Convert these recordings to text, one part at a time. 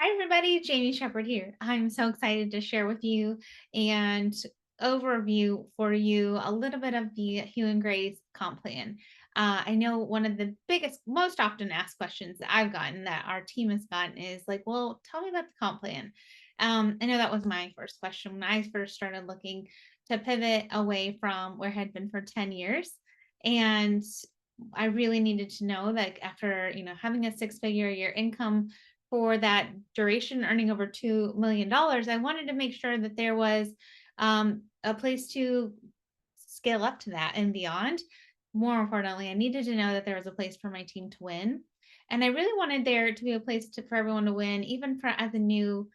Hi, everybody. Jamie Shepherd here. I'm so excited to share with you and overview for you a little bit of the Hugh and Grace comp plan. I know one of the biggest, most often asked questions that I've gotten, that our team has gotten, is like, well, tell me about the comp plan. I know that was my first question when I first started looking to pivot away from where I had been for 10 years. And I really needed to know that after, having a six-figure a year income for that duration, earning over $2 million, I wanted to make sure that there was a place to scale up to that and beyond. More importantly, I needed to know that there was a place for my team to win. And I really wanted there to be a place for everyone to win, even for as a new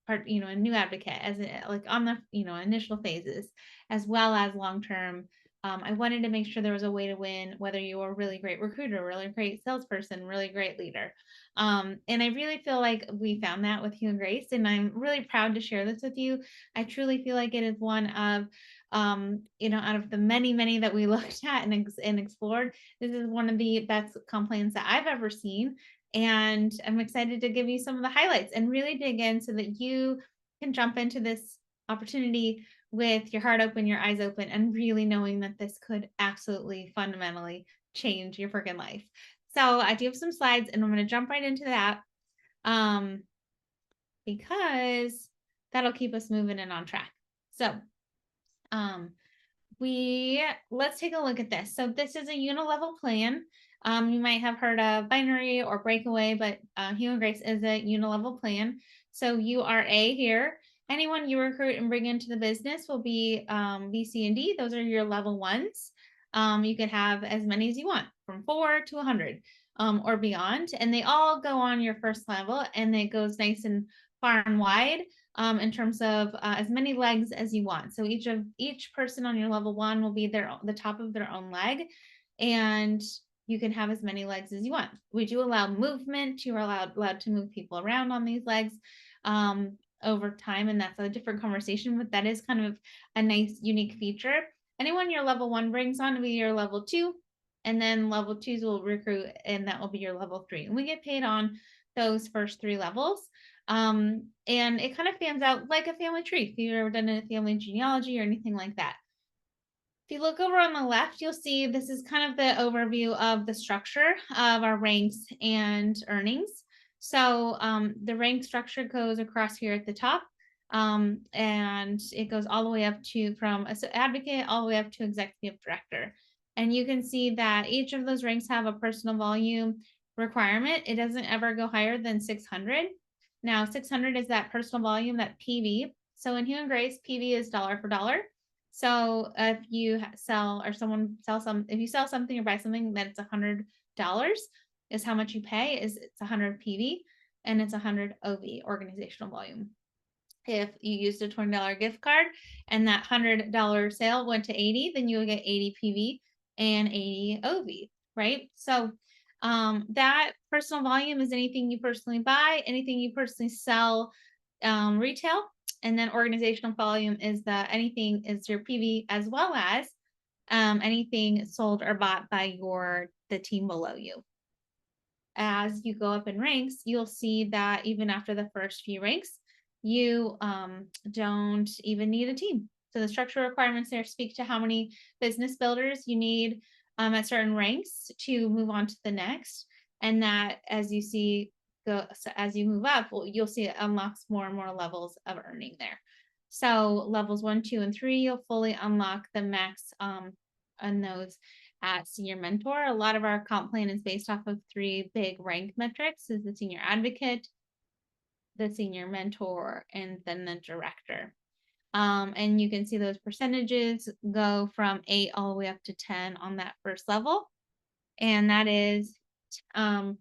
part, a new advocate, like on the, initial phases, as well as long term. I wanted to make sure there was a way to win, whether you were a really great recruiter, really great salesperson, really great leader. And I really feel like we found that with Hugh and Grace, and I'm really proud to share this with you. I truly feel like it is one of, out of the many, many that we looked at and explored, this is one of the best comp plans that I've ever seen. And I'm excited to give you some of the highlights and really dig in so that you can jump into this opportunity with your heart open, your eyes open, and really knowing that this could absolutely fundamentally change your freaking life. So I do have some slides and I'm going to jump right into that um, because that'll keep us moving and on track. So um, let's take a look at this. So this is a Unilevel plan. You might have heard of binary or breakaway, but Hugh and Grace is a Unilevel plan. So you are A here. Anyone you recruit and bring into the business will be B, C, and D. Those are your level ones. You could have as many as you want, from 4 to 100 or beyond. And they all go on your first level, and it goes nice and far and wide in terms of as many legs as you want. So each person on your level one will be the top of their own leg, and you can have as many legs as you want. We do allow movement. You are allowed to move people around on these legs over time, and that's a different conversation, but that is kind of a nice, unique feature. Anyone your level one brings on will be your level two, and then level twos will recruit, and that will be your level three. And we get paid on those first three levels. And it kind of fans out like a family tree, if you've ever done a family genealogy or anything like that. If you look over on the left, you'll see this is kind of the overview of the structure of our ranks and earnings. So the rank structure goes across here at the top, and it goes all the way up to from advocate all the way up to executive director. And you can see that each of those ranks have a personal volume requirement. It doesn't ever go higher than 600. Now, 600 is that personal volume, that PV. So in Hugh and Grace, PV is dollar for dollar. So if you sell or someone sell some, if you sell something or buy something that's $100 is how much you pay, is it's 100 PV and it's 100 OV, organizational volume. If you used a $20 gift card and that $100 sale went to 80, then you would get 80 PV and 80 OV, right? So that personal volume is anything you personally buy, anything you personally sell retail, and then organizational volume is anything is your PV, as well as anything sold or bought by the team below you. As you go up in ranks, you'll see that even after the first few ranks, you don't even need a team. So the structural requirements there speak to how many business builders you need at certain ranks to move on to the next. And that, as you see, so as you move up, you'll see it unlocks more and more levels of earning there. So levels 1, 2, and 3, you'll fully unlock the max on those at senior mentor. A lot of our comp plan is based off of 3 big rank metrics: is the senior advocate, the senior mentor, and then the director. And you can see those percentages go from 8 all the way up to 10 on that first level. And that is 70%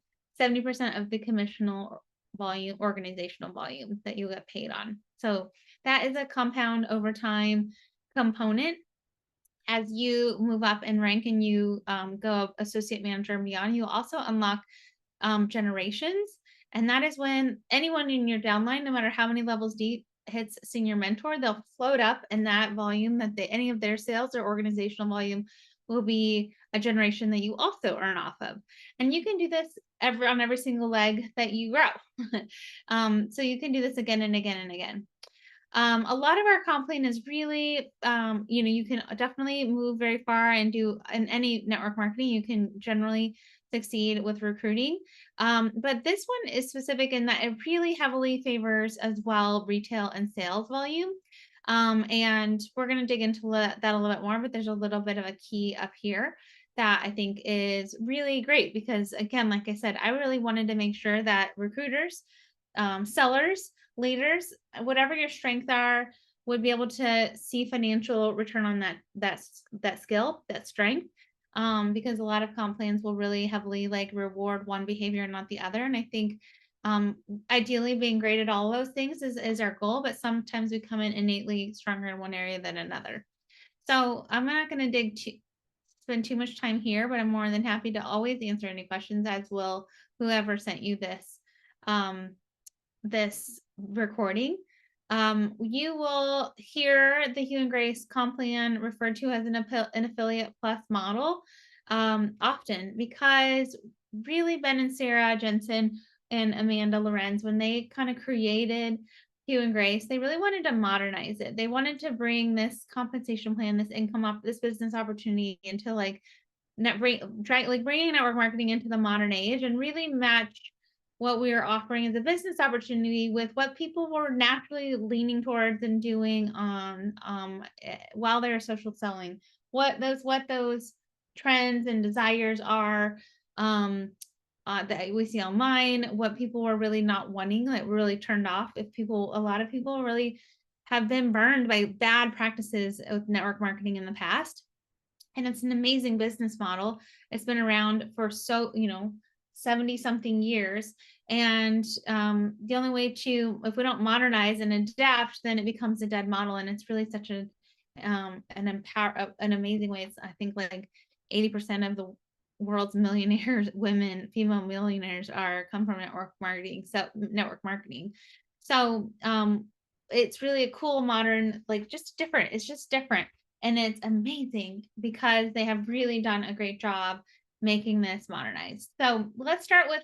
of the commissional volume, organizational volume that you get paid on. So that is a compound over time component. As you move up in rank and you go associate manager and beyond, you also unlock generations. And that is when anyone in your downline, no matter how many levels deep, hits senior mentor, they'll float up, and that volume that any of their sales or organizational volume will be a generation that you also earn off of. And you can do this on every single leg that you grow. So you can do this again and again and again. A lot of our comp plan is really, you can definitely move very far and do in any network marketing. You can generally succeed with recruiting. But this one is specific in that it really heavily favors as well retail and sales volume. And we're going to dig into that a little bit more, but there's a little bit of a key up here that I think is really great because, again, like I said, I really wanted to make sure that recruiters, sellers, leaders, whatever your strengths are, would be able to see financial return on that skill, that strength. Because a lot of comp plans will really heavily like reward one behavior and not the other. And I think ideally being great at all those things is our goal, but sometimes we come in innately stronger in one area than another. So I'm not going to spend too much time here, but I'm more than happy to always answer any questions, as will whoever sent you this recording. You will hear the Hugh Grace comp plan referred to as an affiliate plus model often, because really Ben and Sarah Jensen and Amanda Lorenz, when they kind of created Hugh Grace, they really wanted to modernize it. They wanted to bring this compensation plan, this business opportunity into bringing network marketing into the modern age and really match what we are offering as a business opportunity with what people were naturally leaning towards and doing while they're social selling. What those trends and desires are that we see online, what people were really not wanting, like really turned off. A lot of people really have been burned by bad practices of network marketing in the past. And it's an amazing business model. It's been around for 70 something years. And the only way if we don't modernize and adapt, then it becomes a dead model. And it's really such an amazing way. It's, I think, like 80% of the world's millionaires, female millionaires come from network marketing. So it's really a cool, modern, it's just different. And it's amazing because they have really done a great job making this modernized. So let's start with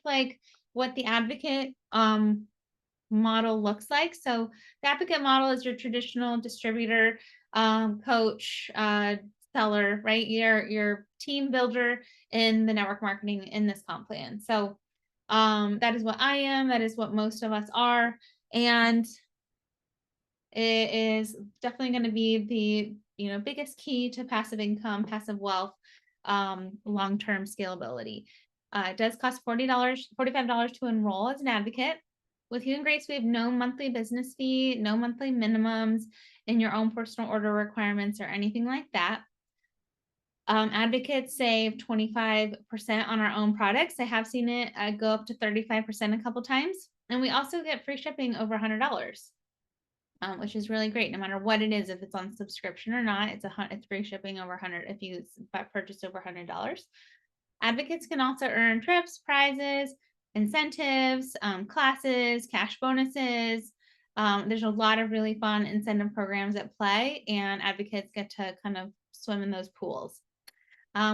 what the advocate model looks like. So the advocate model is your traditional distributor, coach, seller, right? Your team builder in the network marketing in this comp plan. So that is what I am. That is what most of us are. And it is definitely going to be the biggest key to passive income, passive wealth, long-term scalability. It does cost $45 to enroll as an advocate. With Hugh Grace, we have no monthly business fee, no monthly minimums in your own personal order requirements or anything like that. Advocates save 25% on our own products. I have seen it go up to 35% a couple times. And we also get free shipping over $100. Which is really great, no matter what it is, if it's on subscription or not. It's free shipping over 100 if you purchase over $100. Advocates can also earn trips, prizes, incentives, classes, cash bonuses. There's a lot of really fun incentive programs at play, and advocates get to kind of swim in those pools.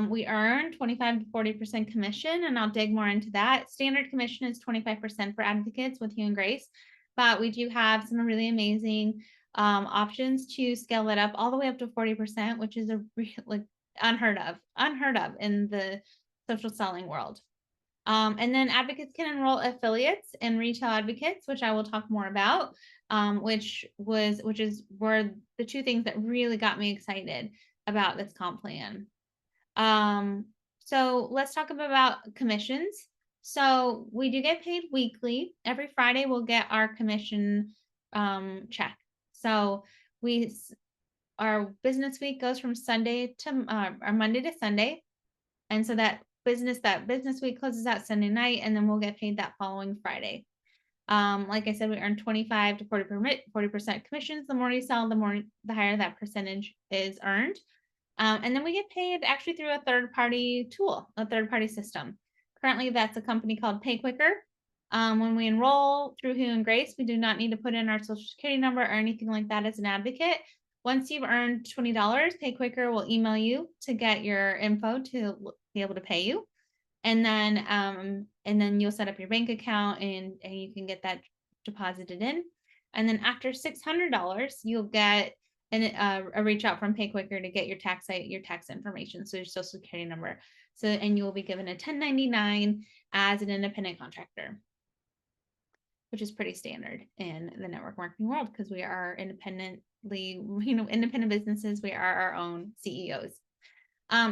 We earn 25 to 40% commission, and I'll dig more into that. Standard commission is 25% for advocates with Hugh Grace. But we do have some really amazing options to scale that up all the way up to 40%, which is unheard of in the social selling world. And then advocates can enroll affiliates and retail advocates, which I will talk more about, which were the two things that really got me excited about this comp plan. So let's talk about commissions. So we do get paid weekly. Every Friday we'll get our commission check. So our business week goes from Sunday to our Monday to Sunday. And so that business week closes out Sunday night, and then we'll get paid that following Friday. Like I said, we earn 25 to 40% commissions. The more you sell, the higher that percentage is earned. And then we get paid actually through a third-party system. Currently, that's a company called PayQuicker. When we enroll through Hugh Grace, we do not need to put in our social security number or anything like that as an advocate. Once you've earned $20, PayQuicker will email you to get your info to be able to pay you. And then and then you'll set up your bank account and you can get that deposited in. And then after $600, you'll get a reach out from Pay Quicker to get your tax information, so your social security number. So, and you will be given a 1099 as an independent contractor, which is pretty standard in the network marketing world because we are independently, independent businesses. We are our own CEOs.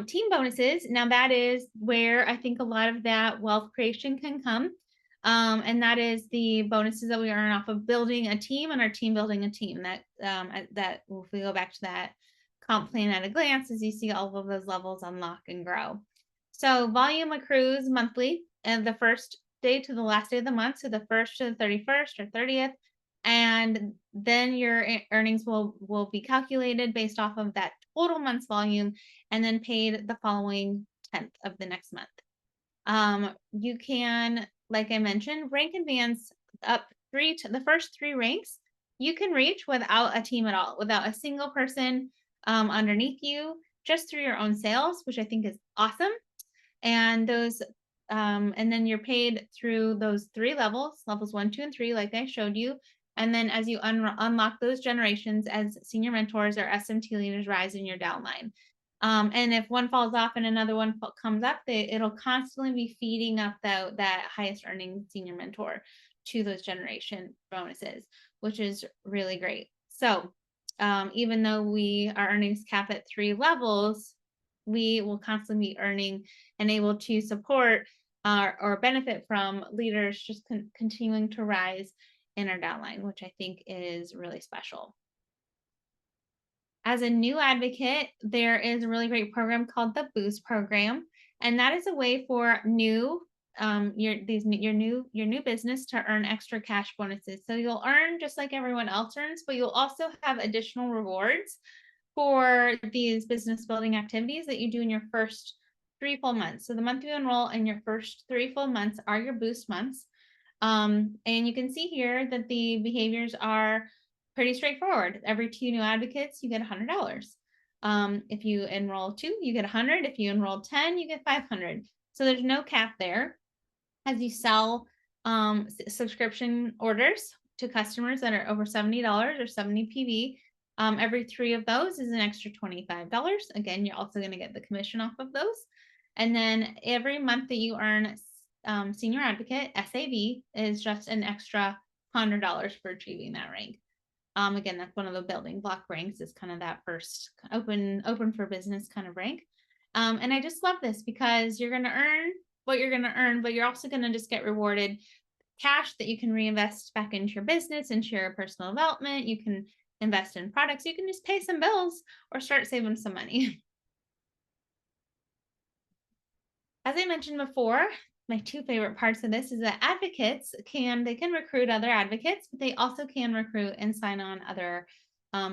Team bonuses. Now that is where I think a lot of that wealth creation can come. And that is the bonuses that we earn off of building a team and our team building a team. That if we go back to that comp plan at a glance, as you see all of those levels unlock and grow. So volume accrues monthly, and the first day to the last day of the month, so the 1st to the 31st or 30th, and then your earnings will be calculated based off of that total month's volume and then paid the following 10th of the next month. You can, like I mentioned, rank advance up the first 3 ranks you can reach without a team at all, without a single person underneath you, just through your own sales, which I think is awesome. And those and then you're paid through those 3 levels 1, 2, and 3, like I showed you. And then as you unlock those generations as senior mentors or SMT leaders rise in your downline. And if one falls off and another one comes up, it'll constantly be feeding up that highest earning senior mentor to those generation bonuses, which is really great. So even though our earnings cap at 3 levels, we will constantly be earning and able to support or benefit from leaders just continuing to rise in our downline, which I think is really special. As a new advocate, there is a really great program called the Boost program, and that is a way for your new business to earn extra cash bonuses. So you'll earn just like everyone else earns, but you'll also have additional rewards for these business building activities that you do in your first 3 full months. So the month you enroll in your first 3 full months are your boost months. And you can see here that the behaviors are pretty straightforward. Every 2 new advocates, you get $100. If you enroll 2, you get 100. If you enroll 10, you get 500. So there's no cap there. As you sell subscription orders to customers that are over $70 or 70 PV, every 3 of those is an extra $25. Again, you're also going to get the commission off of those. And then every month that you earn senior advocate, SAV, is just an extra $100 for achieving that rank. Again, that's one of the building block ranks, is kind of that first open for business kind of rank. And I just love this because you're going to earn what you're going to earn, but you're also going to just get rewarded cash that you can reinvest back into your business, into your personal development. You can invest in products. You can just pay some bills or start saving some money. As I mentioned before, my 2 favorite parts of this is that advocates can recruit other advocates, but they also can recruit and sign on other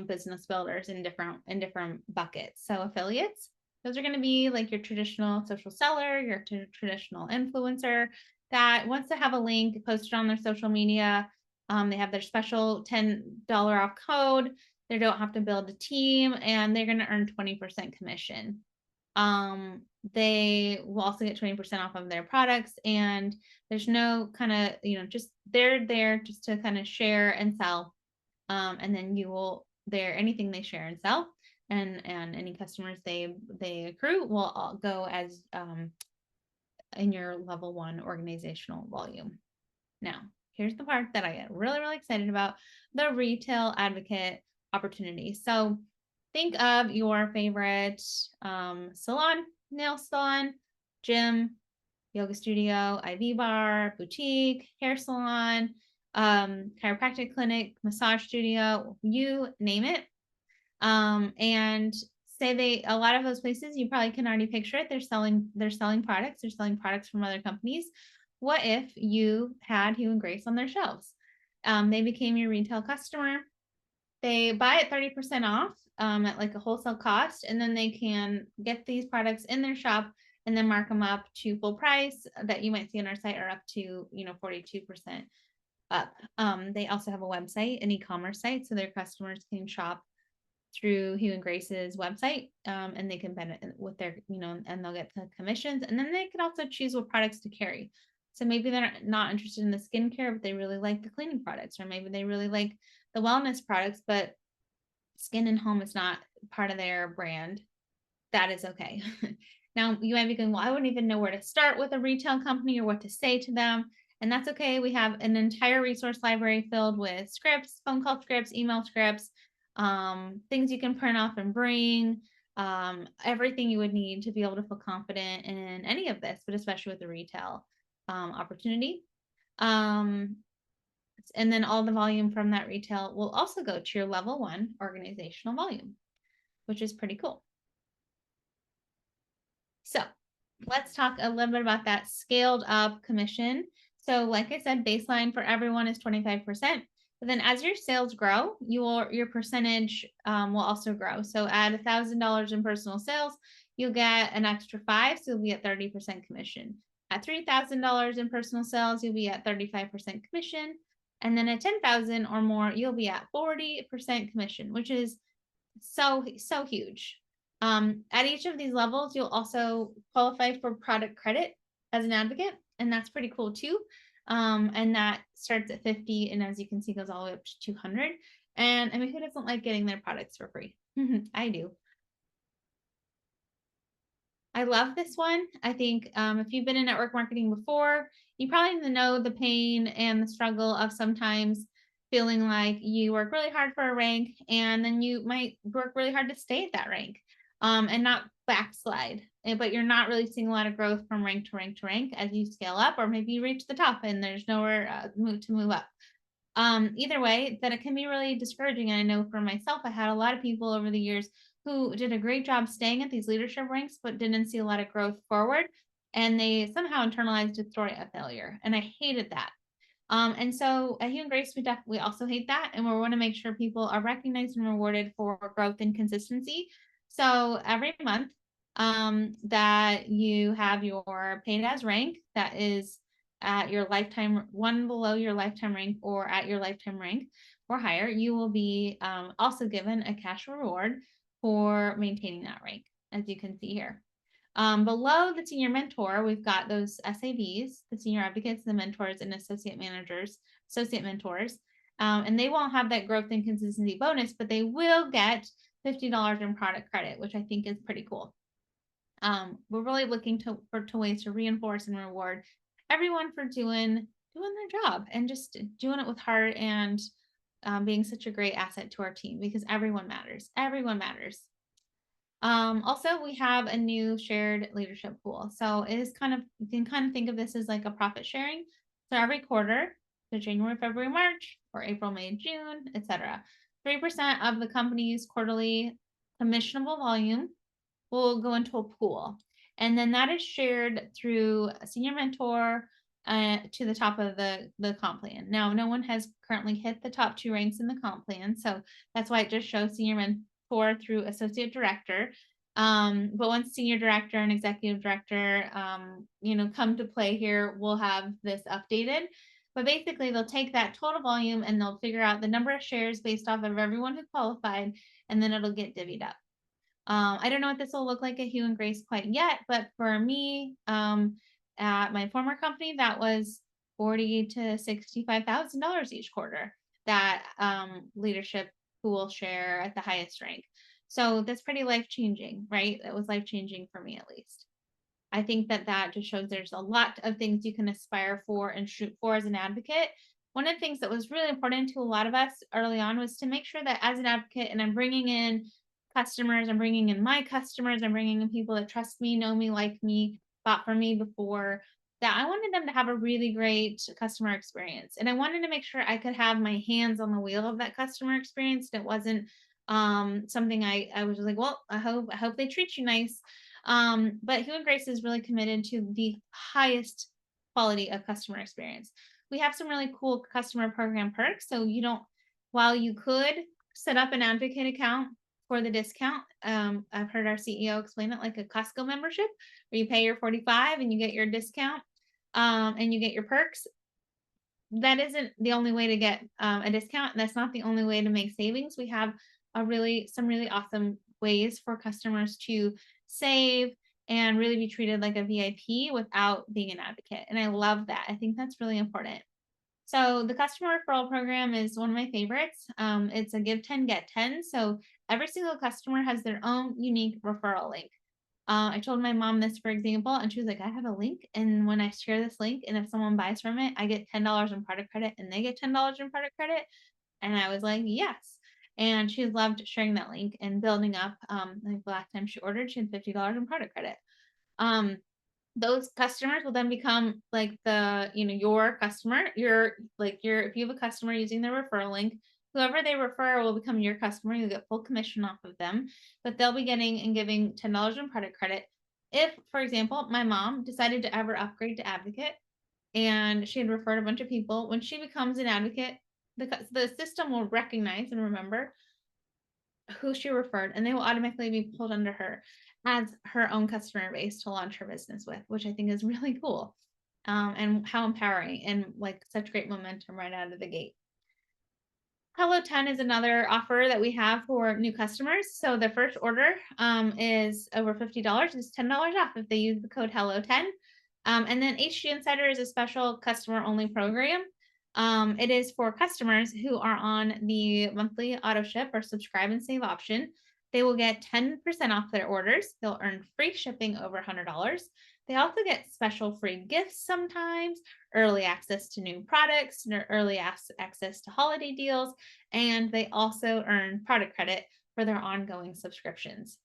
business builders in different buckets. So affiliates, those are going to be like your traditional social seller, your traditional influencer that wants to have a link posted on their social media. They have their special $10 off code. They don't have to build a team, and they're going to earn 20% commission. They will also get 20% off of their products, and there's no kind of, just they're there just to kind of share and sell. And then anything they share and sell and any customers they accrue will all go as in your level 1 organizational volume. Now, here's the part that I get really, really excited about, the retail advocate opportunity. So think of your favorite salon, nail salon, gym, yoga studio, IV bar, boutique, hair salon, chiropractic clinic, massage studio, you name it. And say a lot of those places, you probably can already picture it. They're selling products. They're selling products from other companies. What if you had Hugh and Grace on their shelves? They became your retail customer. They buy it 30% off at like a wholesale cost, and then they can get these products in their shop and then mark them up to full price that you might see on our site, or up to 42% up. They also have a website, an e-commerce site, so their customers can shop through Hugh and Grace's website, and they can benefit with their, and they'll get the commissions, and then they could also choose what products to carry. So maybe they're not interested in the skincare, but they really like the cleaning products, or maybe they really like the wellness products, but skin and home is not part of their brand. That is okay. Now you might be going, well, I wouldn't even know where to start with a retail company or what to say to them. And that's okay. We have an entire resource library filled with scripts, phone call scripts, email scripts, things you can print off and bring, everything you would need to be able to feel confident in any of this, but especially with the retail opportunity. And then all the volume from that retail will also go to your level 1 organizational volume, which is pretty cool. So let's talk a little bit about that scaled up commission. So like I said, baseline for everyone is 25%. But then as your sales grow, your percentage will also grow. So at $1,000 in personal sales, you'll get an extra 5, so you'll be at 30% commission. At $3,000 in personal sales, you'll be at 35% commission. And then at 10,000 or more, you'll be at 40% commission, which is so huge. At each of these levels, you'll also qualify for product credit as an advocate, and that's pretty cool too. And that starts at 50, and as you can see, goes all the way up to 200. And I mean, who doesn't like getting their products for free? I do. I love this one. I think if you've been in network marketing before, you probably know the pain and the struggle of sometimes feeling like you work really hard for a rank, and then you might work really hard to stay at that rank and not backslide. But you're not really seeing a lot of growth from rank to rank to rank as you scale up, or maybe you reach the top and there's nowhere to move up. Either way, that it can be really discouraging. And I know for myself, I had a lot of people over the years who did a great job staying at these leadership ranks, but didn't see a lot of growth forward. And they somehow internalized a story of failure. And I hated that. And so at Hugh Grace, we also hate that. And we want to make sure people are recognized and rewarded for growth and consistency. So every month that you have your paid as rank that is at your lifetime, one below your lifetime rank or at your lifetime rank or higher, you will be also given a cash reward for maintaining that rank, as you can see here. Below the senior mentor, we've got those SAVs, the senior advocates, the mentors, and associate mentors. And they won't have that growth and consistency bonus, but they will get $50 in product credit, which I think is pretty cool. We're really looking for ways to reinforce and reward everyone for doing their job and just doing it with heart and being such a great asset to our team, because everyone matters. Everyone matters. Also, we have a new shared leadership pool. So it is you can kind of think of this as like a profit sharing. So every quarter, so January, February, March, or April, May, June, etc., 3% of the company's quarterly commissionable volume will go into a pool. And then that is shared through a senior mentor to the top of the comp plan. Now, no one has currently hit the top 2 ranks in the comp plan. So that's why it just shows senior mentor through associate director. But once senior director and executive director, come to play here, we'll have this updated. But basically, they'll take that total volume and they'll figure out the number of shares based off of everyone who qualified, and then it'll get divvied up. I don't know what this will look like at Hugh and Grace quite yet, but for me, at my former company, that was $40,000 to $65,000 each quarter that leadership pool share at the highest rank. So that's pretty life-changing, right? That was life-changing for me, at least. I think that just shows there's a lot of things you can aspire for and shoot for as an advocate. One of the things that was really important to a lot of us early on was to make sure that as an advocate, and I'm bringing in customers, I'm bringing in my customers, I'm bringing in people that trust me, know me, like me, bought from me before, that I wanted them to have a really great customer experience. And I wanted to make sure I could have my hands on the wheel of that customer experience. And it wasn't something I was like, well, I hope they treat you nice. But Hugh and Grace is really committed to the highest quality of customer experience. We have some really cool customer program perks. So while you could set up an advocate account for the discount, I've heard our CEO explain it like a Costco membership, where you pay your $45 and you get your discount and you get your perks. That isn't the only way to get a discount. And that's not the only way to make savings. We have some really awesome ways for customers to save and really be treated like a VIP without being an advocate. And I love that. I think that's really important. So the customer referral program is one of my favorites. It's a give 10, get 10. So every single customer has their own unique referral link. I told my mom this, for example, and she was like, I have a link. And when I share this link, and if someone buys from it, I get $10 in product credit and they get $10 in product credit. And I was like, yes. And she loved sharing that link and building up. Like the last time she ordered, she had $50 in product credit. Those customers will then become like your customer. If you have a customer using their referral link, whoever they refer will become your customer. You'll get full commission off of them, but they'll be getting and giving $10 in product credit. If, for example, my mom decided to ever upgrade to advocate and she had referred a bunch of people, when she becomes an advocate, the system will recognize and remember who she referred, and they will automatically be pulled under her as her own customer base to launch her business with, which I think is really cool. And how empowering and like such great momentum right out of the gate. Hello 10 is another offer that we have for new customers. So the first order is over $50. It's $10 off if they use the code Hello 10. And then HG Insider is a special customer only program. It is for customers who are on the monthly auto ship or subscribe and save option. They will get 10% off their orders. They'll earn free shipping over $100. They also get special free gifts sometimes, early access to new products, early access to holiday deals, and they also earn product credit for their ongoing subscriptions.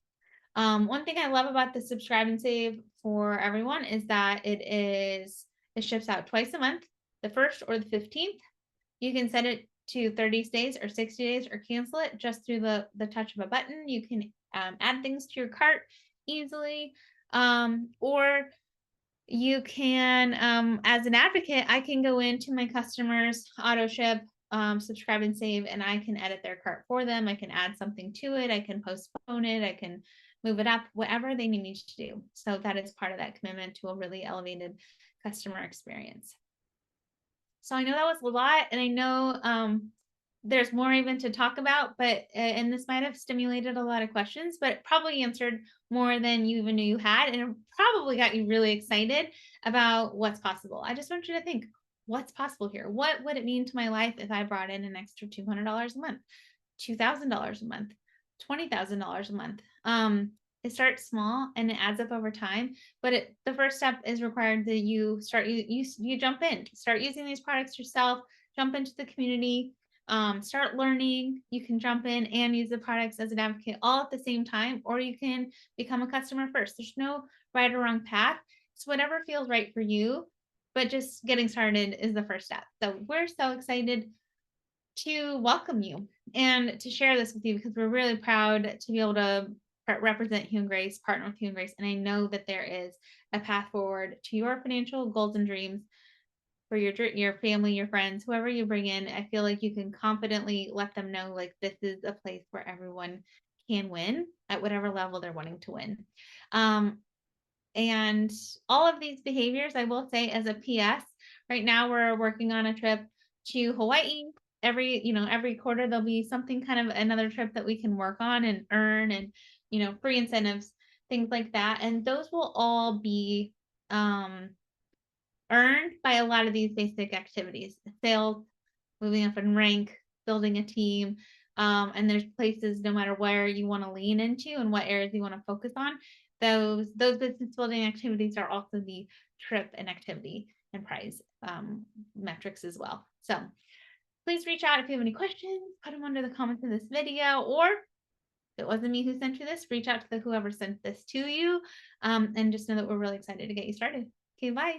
One thing I love about the subscribe and save for everyone is that it ships out twice a month, the 1st or the 15th. You can set it to 30 days or 60 days or cancel it just through the touch of a button. You can add things to your cart easily, or you can, as an advocate, I can go into my customers' auto ship, subscribe and save, and I can edit their cart for them. I can add something to it. I can postpone it. I can move it up, whatever they need me to do. So that is part of that commitment to a really elevated customer experience. So I know that was a lot, and I know there's more even to talk about, but and this might have stimulated a lot of questions, but it probably answered more than you even knew you had, and it probably got you really excited about what's possible. I just want you to think, what's possible here? What would it mean to my life if I brought in an extra $200 a month, $2,000 a month, $20,000 a month? It starts small and it adds up over time, but the first step is required that you start, you jump in, start using these products yourself, jump into the community, start learning. You can jump in and use the products as an advocate all at the same time, or you can become a customer first. There's no right or wrong path. It's whatever feels right for you, but just getting started is the first step. So we're so excited to welcome you and to share this with you, because we're really proud to be able to represent Hugh Grace, partner with Hugh Grace. And I know that there is a path forward to your financial goals and dreams for your family, your friends, whoever you bring in. I feel like you can confidently let them know, like, this is a place where everyone can win at whatever level they're wanting to win. And all of these behaviors, I will say as a PS, right now we're working on a trip to Hawaii. Every quarter there'll be something, kind of another trip that we can work on and earn, and free incentives, things like that. And those will all be earned by a lot of these basic activities: sales, moving up in rank, building a team. And there's places, no matter where you want to lean into and what areas you want to focus on, those business building activities are also the trip and activity and prize metrics as well. So please reach out if you have any questions, put them under the comments of this video, or if it wasn't me who sent you this, reach out to whoever sent this to you, and just know that we're really excited to get you started. Okay, bye.